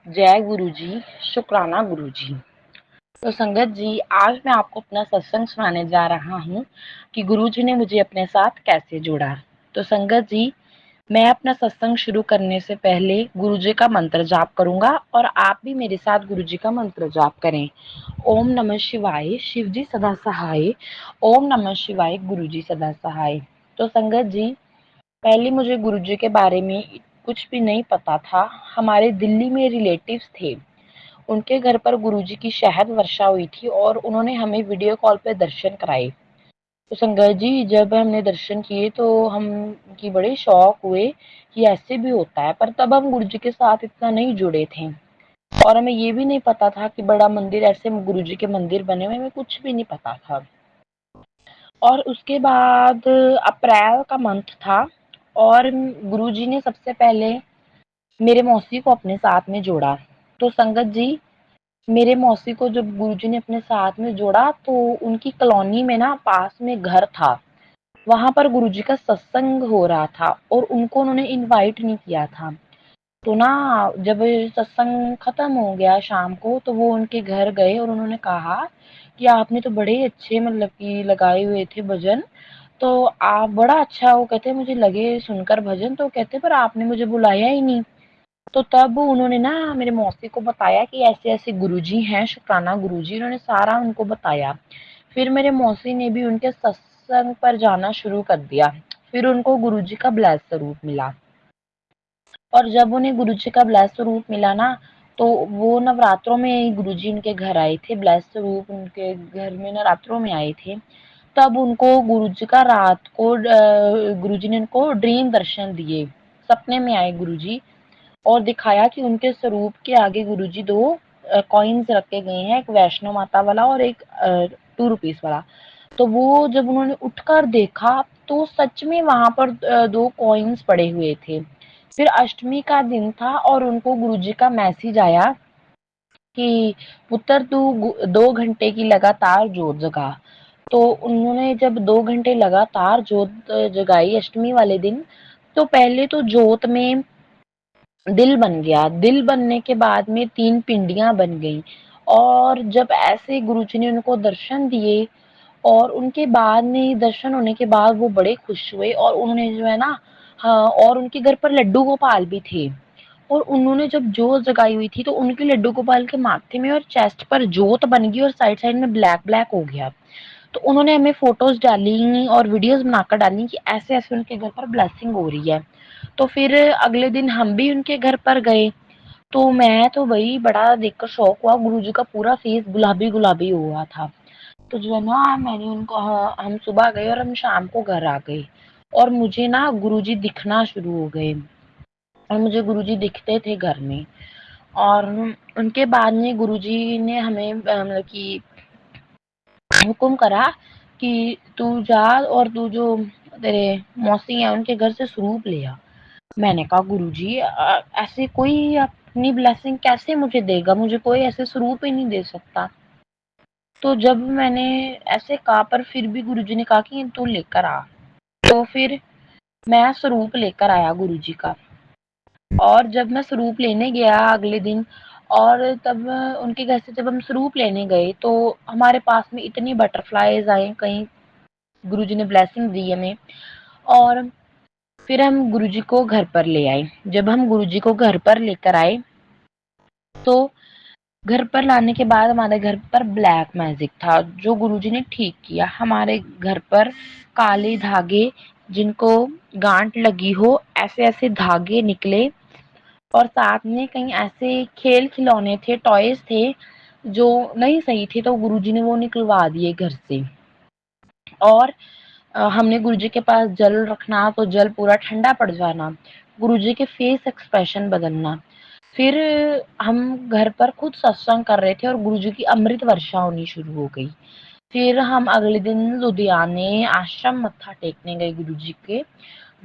जय गुरु जी, शुक्राना गुरु जी। तो संगत जी, आज मैं आपको अपना सत्संग सुनाने जा रहा हूँ कि गुरु जी ने मुझे अपने साथ कैसे जोड़ा। तो संगत जी, मैं अपना सत्संग शुरू करने से पहले गुरु जी का मंत्र जाप करूंगा और आप भी मेरे साथ गुरु जी का मंत्र जाप करें। ओम नमः शिवाय, शिव जी सदा सहाय। ओम नमः शिवाय, गुरु जी सदा सहाय। तो संगत जी, पहले मुझे गुरु जी के बारे में कुछ भी नहीं पता था। हमारे दिल्ली में रिलेटिव्स थे, उनके घर पर गुरुजी की शहद वर्षा हुई थी और उन्होंने हमें वीडियो कॉल पे दर्शन कराए। तो संगत जी, जब हमने दर्शन किए तो हम कि बड़े शौक हुए कि ऐसे भी होता है, पर तब हम गुरुजी के साथ इतना नहीं जुड़े थे और हमें ये भी नहीं पता था कि बड़ा मंदिर ऐसे गुरुजी के मंदिर बने हुए, हमें कुछ भी नहीं पता था। और उसके बाद अप्रैल का मंथ था और गुरुजी ने सबसे पहले मेरे मौसी को अपने साथ में जोड़ा। तो संगत जी, मेरे मौसी को जब गुरुजी ने अपने साथ में जोड़ा तो उनकी कॉलोनी में ना पास में घर था, वहां पर गुरुजी का सत्संग हो रहा था और उनको उन्होंने इनवाइट नहीं किया था। तो ना, जब सत्संग खत्म हो गया शाम को तो वो उनके घर गए और उन्होंने कहा कि आपने तो बड़े अच्छे मतलब कि लगाए हुए थे भजन, तो आप बड़ा अच्छा, वो कहते मुझे लगे सुनकर भजन, तो कहते पर आपने मुझे बुलाया ही नहीं। तो तब उन्होंने ना मेरे मौसी को बताया कि ऐसे ऐसे गुरुजी हैं, शुक्राना गुरुजी, उन्होंने सारा उनको बताया। फिर मेरे मौसी ने भी उनके सत्संग पर जाना शुरू कर दिया। फिर उनको गुरुजी का ब्लेस स्वरूप मिला और जब उन्हें गुरुजी का ब्लेस स्वरूप मिला ना, तो वो नवरात्रों में गुरुजी उनके घर आए थे, ब्लेस स्वरूप उनके घर में नवरात्रों में आए थे। तब उनको गुरुजी का रात को गुरुजी ने उनको ड्रीम दर्शन दिए, सपने में आए गुरुजी और दिखाया कि उनके स्वरूप के आगे गुरुजी दो कॉइन्स रखे गए हैं, एक वैष्णो माता वाला और एक 2 रुपीस वाला। तो वो जब उन्होंने उठकर देखा तो सच में वहां पर 2 कॉइन्स पड़े हुए थे। फिर अष्टमी का दिन था और उनको गुरुजी का मैसेज आया कि पुत्र तू 2 घंटे की लगातार जोत जगा। तो उन्होंने जब 2 घंटे लगातार जोत जगाई अष्टमी वाले दिन, तो पहले तो जोत में दिल बन गया, दिल बनने के बाद में 3 पिंडियां बन गई और जब ऐसे गुरुजी ने उनको दर्शन दिए और उनके बाद में दर्शन होने के बाद वो बड़े खुश हुए और उन्होंने जो है ना, हाँ, और उनके घर पर लड्डू गोपाल भी थे और उन्होंने जब जोत जगाई हुई थी तो उनके लड्डू गोपाल के माथे में और चेस्ट पर जोत बन गई और साइड साइड में ब्लैक ब्लैक हो गया। तो उन्होंने हमें फोटोज डाली और वीडियोस बनाकर डाली कि ऐसे ऐसे उनके घर पर ब्लेसिंग हो रही है। तो फिर अगले दिन हम भी उनके घर पर गए। तो मैं तो भाई बड़ा देखकर शौक हुआ, गुरुजी का पूरा फेस गुलाबी गुलाबी हुआ था। तो जो है ना, मैंने उनको, हाँ, हम सुबह गए और हम शाम को घर आ गए और मुझे ना गुरुजी दिखना शुरू हो गए और मुझे गुरुजी दिखते थे घर में। और उनके बाद में गुरुजी ने हमें मतलब कि हुक्म करा कि तू जा और तू जो तेरे मौसी है उनके घर से स्वरूप ले आ। मैंने कहा गुरुजी, ऐसे कोई अपनी ब्लेसिंग कैसे मुझे देगा, मुझे कोई ऐसे स्वरूप ही नहीं दे सकता। तो जब मैंने ऐसे कहा पर फिर भी गुरुजी ने कहा कि तू लेकर आ। तो फिर मैं स्वरूप लेकर आया गुरुजी का और जब मैं स्वरूप लेने गया अगले दिन और तब उनके घर से जब हम स्वरूप लेने गए तो हमारे पास में इतनी बटरफ्लाईज आए, कहीं गुरुजी ने ब्लेसिंग दी हमें। और फिर हम गुरुजी को घर पर ले आए। जब हम गुरुजी को घर पर लेकर आए तो घर पर लाने के बाद हमारे घर पर ब्लैक मैजिक था जो गुरुजी ने ठीक किया। हमारे घर पर काले धागे, जिनको गांठ लगी हो, ऐसे ऐसे धागे निकले और साथ में कहीं ऐसे खेल खिलौने थे, टॉयज थे जो नहीं सही थे, तो गुरुजी ने वो निकलवा दिए घर से। और हमने गुरुजी के पास जल रखना तो जल पूरा ठंडा पड़ जाना, गुरुजी के फेस एक्सप्रेशन बदलना। फिर हम घर पर खुद सत्संग कर रहे थे और गुरुजी की अमृत वर्षा होनी शुरू हो गई। फिर हम अगले दिन लुधियाने आश्रम मत्था टेकने गए गुरुजी के।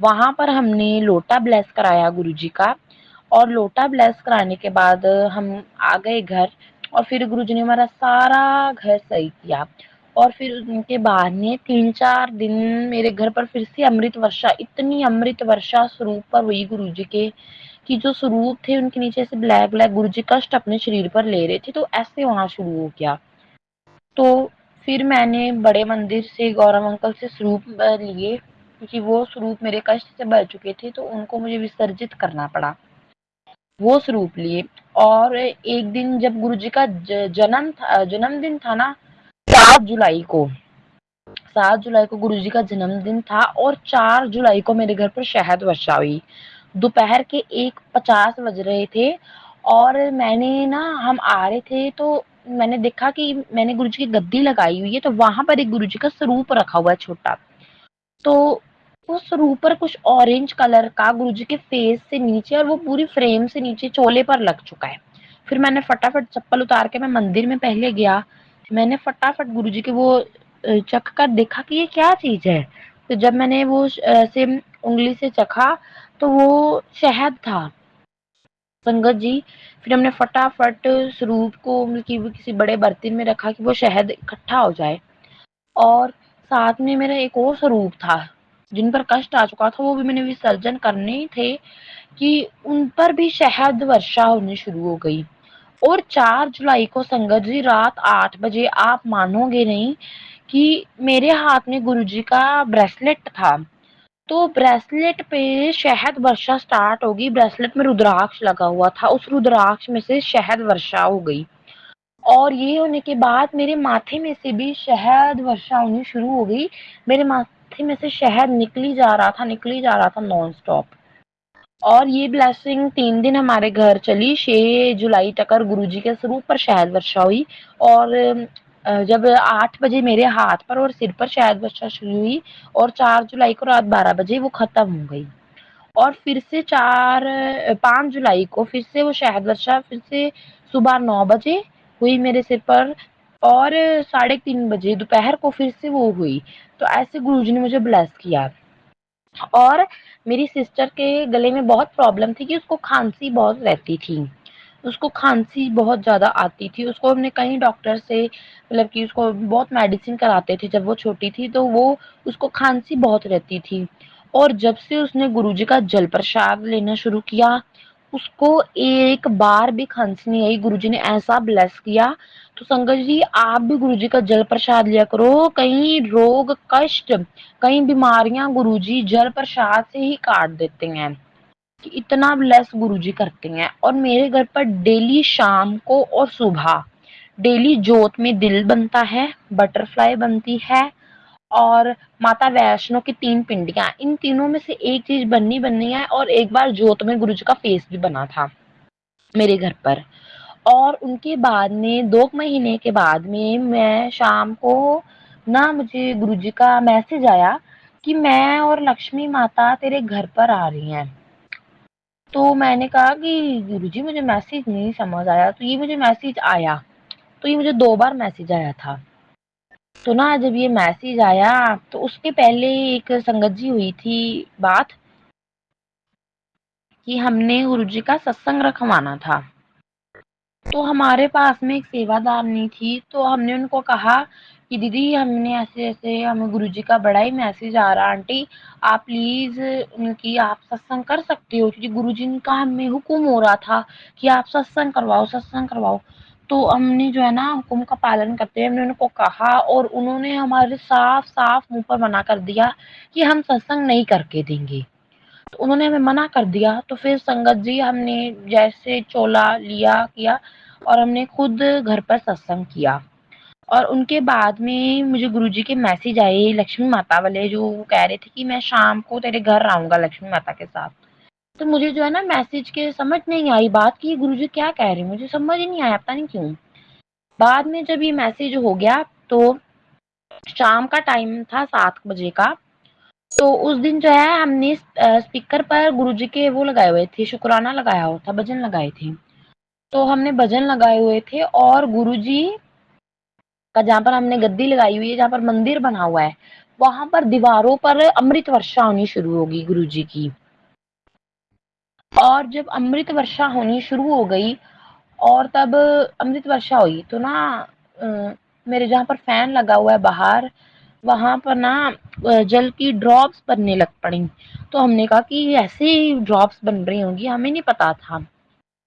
वहां पर हमने लोटा ब्लेस कराया गुरुजी का और लोटा ब्लेस कराने के बाद हम आ गए घर और फिर गुरुजी ने हमारा सारा घर सही किया। और फिर उनके बाद में 3-4 दिन मेरे घर पर फिर से अमृत वर्षा, इतनी अमृत वर्षा स्वरूप पर हुई गुरुजी के कि जो स्वरूप थे उनके नीचे से ब्लैक ब्लैक गुरुजी कष्ट अपने शरीर पर ले रहे थे, तो ऐसे वहां शुरू हो गया। तो फिर मैंने बड़े मंदिर से गौरव अंकल से स्वरूप लिए, क्योंकि वो स्वरूप मेरे कष्ट से भर चुके थे, तो उनको मुझे विसर्जित करना पड़ा। वो स्वरूप लिए। और एक दिन जब गुरुजी का जन्मदिन था ना, 7 जुलाई को 7 जुलाई को गुरुजी का जन्मदिन था, और 4 जुलाई को मेरे घर पर शहद वर्षा हुई। दोपहर के 1:50 बज रहे थे, और हम आ रहे थे, तो मैंने देखा कि मैंने गुरुजी की गद्दी लगाई हुई है, तो वहां पर एक गुरुजी का स्वरूप रखा हुआ है छोटा। तो उस स्वरूप पर कुछ ऑरेंज कलर का गुरुजी के फेस से नीचे, और वो पूरी फ्रेम से नीचे चोले पर लग चुका है। फिर मैंने फटाफट चप्पल उतार के मैं मंदिर में पहले गया। मैंने फटाफट गुरुजी के वो चख कर देखा कि ये क्या चीज है। तो जब मैंने वो ऐसे उंगली से चखा, तो वो शहद था संगत जी। फिर हमने फटाफट स्वरूप को किसी बड़े बर्तन में रखा कि वो शहद इकट्ठा हो जाए। और साथ में मेरा एक और स्वरूप था, जिन पर कष्ट आ चुका था, वो भी मैंने विसर्जन करने ही थे कि उन पर भी शहद वर्षा होनी शुरू हो गई। और 4 जुलाई को संगत जी रात 8 बजे, आप मानोगे नहीं कि मेरे हाथ में गुरुजी का ब्रेसलेट था। तो ब्रेसलेट पे शहद वर्षा स्टार्ट होगी। ब्रेसलेट में रुद्राक्ष लगा हुआ था, उस रुद्राक्ष में से शहद वर्षा हो गई। और ये होने के बाद मेरे माथे में से भी शहद वर्षा होनी शुरू हो गई। मेरे माथे में से शहद निकली जा रहा था नॉन स्टॉप। और ये ब्लेसिंग 3 दिन हमारे घर चली। 6 जुलाई तक गुरुजी के स्वरूप पर शहद वर्षा हुई। और जब 8 बजे मेरे हाथ पर और सिर पर शहद वर्षा शुरू हुई, और 4 जुलाई को रात 12 बजे वो खत्म हो गई। और फिर से 5 जुलाई को फिर से वो शहद वर्षा फिर से सुबह 9 बजे हुई मेरे सिर पर। और 3:30 बजे दोपहर को फिर से वो हुई। तो ऐसे गुरुजी ने मुझे ब्लेस किया। और मेरी सिस्टर के गले में बहुत प्रॉब्लम थी कि उसको खांसी बहुत रहती थी। उसको खांसी बहुत ज़्यादा आती थी। उसको हमने कई डॉक्टर से, मतलब कि उसको बहुत मेडिसिन कराते थे जब वो छोटी थी, तो वो उसको खांसी बहुत रहती थी। और जब से उसने गुरुजी का जल प्रसाद लेना शुरू किया, उसको एक बार भी खांसी नहीं आई। गुरुजी ने ऐसा ब्लेस किया। तो संगत जी, आप भी गुरुजी का जल प्रसाद लिया करो। कई रोग कष्ट, कई बीमारियां गुरुजी जल प्रसाद से ही काट देते हैं, कि इतना ब्लेस गुरुजी करते हैं। और मेरे घर पर डेली शाम को और सुबह डेली जोत में दिल बनता है, बटरफ्लाई बनती है, और माता वैष्णो की 3 पिंडियां, इन तीनों में से एक चीज बननी है। और एक बार जोत में गुरुजी का फेस भी बना था मेरे घर पर। और उनके बाद में 2 महीने के बाद में मैं शाम को ना, मुझे गुरुजी का मैसेज आया कि मैं और लक्ष्मी माता तेरे घर पर आ रही हैं। तो मैंने कहा कि गुरुजी मुझे मैसेज नहीं समझ आया। तो ये मुझे मैसेज आया, तो ये मुझे 2 बार मैसेज आया था। तो ना जब ये मैसेज आया, तो उसके पहले एक संगत जी हुई थी बात कि हमने गुरुजी का सत्संग रखवाना था। तो हमारे पास में एक सेवादारनी थी, तो हमने उनको कहा कि दीदी, हमने ऐसे ऐसे, हमें गुरुजी का बड़ा ही मैसेज आ रहा, आंटी आप प्लीज उनकी आप सत्संग कर सकते हो, क्योंकि गुरुजी का हमें हुक्म हो रहा था कि आप सत्संग करवाओ, सत्संग करवाओ। तो हमने जो है ना, हुक्म का पालन करते हुए हमने उनको कहा, और उन्होंने हमारे साफ साफ मुंह पर मना कर दिया कि हम सत्संग नहीं करके देंगे। तो उन्होंने हमें मना कर दिया। तो फिर संगत जी, हमने जैसे चोला लिया किया, और हमने खुद घर पर सत्संग किया। और उनके बाद में मुझे गुरुजी के मैसेज आए लक्ष्मी माता वाले, जो कह रहे थे कि मैं शाम को तेरे घर आऊंगा लक्ष्मी माता के साथ। तो मुझे जो है ना, मैसेज के समझ नहीं आई बात कि गुरुजी क्या कह रहे हैं, मुझे समझ ही नहीं आया, पता नहीं क्यों। बाद में जब ये मैसेज हो गया, तो शाम का टाइम था 7 बजे का। तो उस दिन जो है, हमने स्पीकर पर गुरुजी के वो लगाए हुए थे, शुक्राना लगाया हुआ था, भजन लगाए थे। तो हमने भजन लगाए हुए थे, और गुरुजी का जहाँ पर हमने गद्दी लगाई हुई है, जहाँ पर मंदिर बना हुआ है, वहां पर दीवारों पर अमृत वर्षा होनी शुरू होगी गुरुजी की। और जब अमृत वर्षा होनी शुरू हो गई, और तब अमृत वर्षा हुई, तो ना अ, मेरे जहाँ पर फैन लगा हुआ है बाहर, वहाँ पर ना जल की ड्रॉप्स बनने लग पड़ी। तो हमने कहा कि ऐसे ड्रॉप्स बन रही होंगी, हमें नहीं पता था।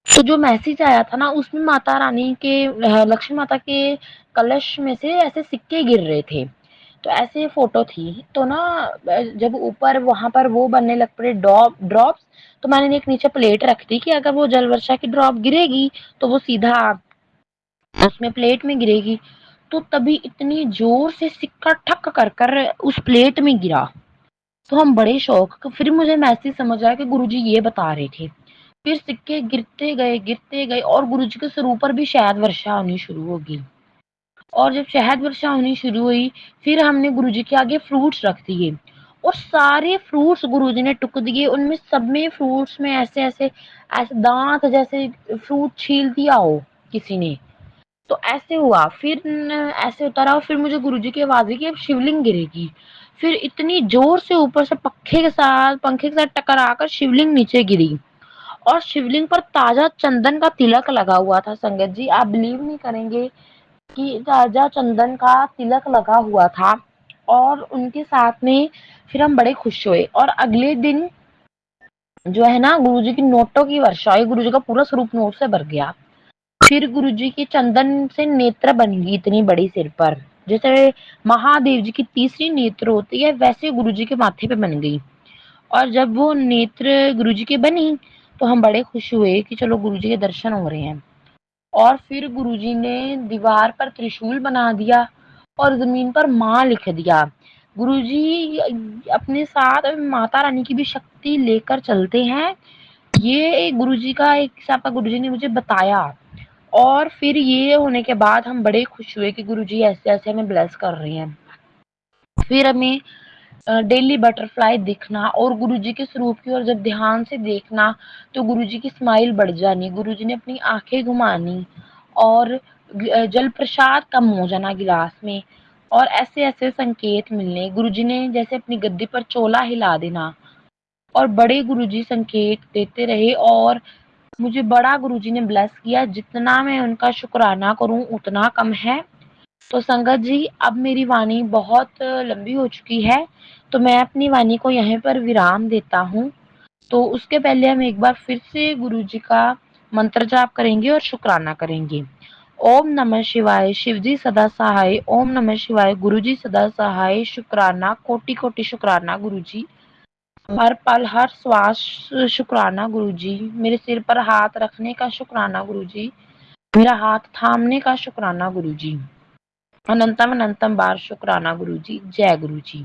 तो जो मैसेज आया था ना उसमें माता रानी के लक्ष्मी माता के कलश में से ऐसे सिक्के गिर रहे थे। तो ऐसे फोटो थी। तो ना जब ऊपर वहां पर वो बनने लग पड़े ड्रॉप्स, तो मैंने एक नीचे प्लेट रख दी कि अगर वो जल वर्षा की ड्रॉप गिरेगी तो वो सीधा उसमें प्लेट में गिरेगी। तो तभी इतनी जोर से सिक्का ठक कर कर उस प्लेट में गिरा। तो हम बड़े शौक, फिर मुझे मैसेज समझ आया कि गुरुजी ये बता रहे थे। फिर सिक्के गिरते गए और गुरुजी के सिर ऊपर भी शहद वर्षा होनी शुरू हो गई। और जब शहद वर्षा होनी शुरू हुई, फिर हमने गुरुजी के आगे फ्रूट्स रख दिए और सारे फ्रूट्स गुरुजी ने टुक दिए। उनमें सब में फ्रूट्स में ऐसे ऐसे ऐसे दांत जैसे फ्रूट छील दिया हो किसी ने। तो ऐसे हुआ। फिर ऐसे होता रहा। फिर मुझे गुरुजी की आवाज आई कि अब शिवलिंग गिरेगी। फिर इतनी जोर से ऊपर से पंखे के साथ टकरा कर शिवलिंग नीचे गिरी। और शिवलिंग पर ताजा चंदन का तिलक लगा हुआ था। संगत जी, आप बिलीव नहीं करेंगे कि ताजा चंदन का तिलक लगा हुआ था। और उनके साथ में फिर हम बड़े खुश हुए। और अगले दिन जो है ना, गुरुजी की नोटों की वर्षा हुई। गुरुजी का पूरा स्वरूप नोट से भर गया। फिर गुरुजी की चंदन से नेत्र बन गई इतनी बड़ी सिर पर। जैसे महादेव जी की तीसरी नेत्र होती है, वैसे गुरुजी के माथे पे बन गई। और जब वो नेत्र गुरुजी की बनी तो हम बड़े खुश हुए कि चलो गुरुजी के दर्शन हो रहे हैं। और फिर गुरुजी ने दीवार पर त्रिशूल बना दिया और जमीन पर माँ लिख दिया। गुरुजी अपने साथ माता रानी की भी शक्ति लेकर चलते हैं। ये गुरुजी का एक हिसाब का गुरुजी ने मुझे बताया। और फिर ये होने के बाद हम बड़े खुश हुए कि गुरुजी ऐसे ऐसे हमें ब्लेस कर रहे हैं। फिर हमें डेली बटरफ्लाई दिखना और गुरुजी के स्वरूप की ओर जब ध्यान से देखना तो गुरुजी की स्माइल बढ़ जानी। गुरुजी ने अपनी आंखें घुमानी और जल प्रसाद कम हो जाना गिलास में। और ऐसे ऐसे संकेत मिलने। गुरुजी ने जैसे अपनी गद्दी पर चोला हिला देना। और बड़े गुरुजी संकेत देते रहे और मुझे बड़ा गुरुजी ने ब्लेस किया। जितना मैं उनका शुक्राना करूं उतना कम है। तो संगत जी, अब मेरी वाणी बहुत लंबी हो चुकी है, तो मैं अपनी वाणी को यहीं पर विराम देता हूँ। तो उसके पहले हम एक बार फिर से गुरु जी का मंत्र जाप करेंगे और शुक्राना करेंगे। ओम नमः शिवाय, शिव जी सदा सहाय। ओम नमः शिवाय, गुरु जी सदा सहाय। शुक्राना, कोटि कोटि शुक्राना गुरु जी। हर पल हर श्वास शुक्राना गुरु जी। मेरे सिर पर हाथ रखने का शुक्राना गुरु जी। मेरा हाथ थामने का शुक्राना गुरु जी। अनंतम अनंतम बार शुक्राना गुरु जी। जय गुरु जी।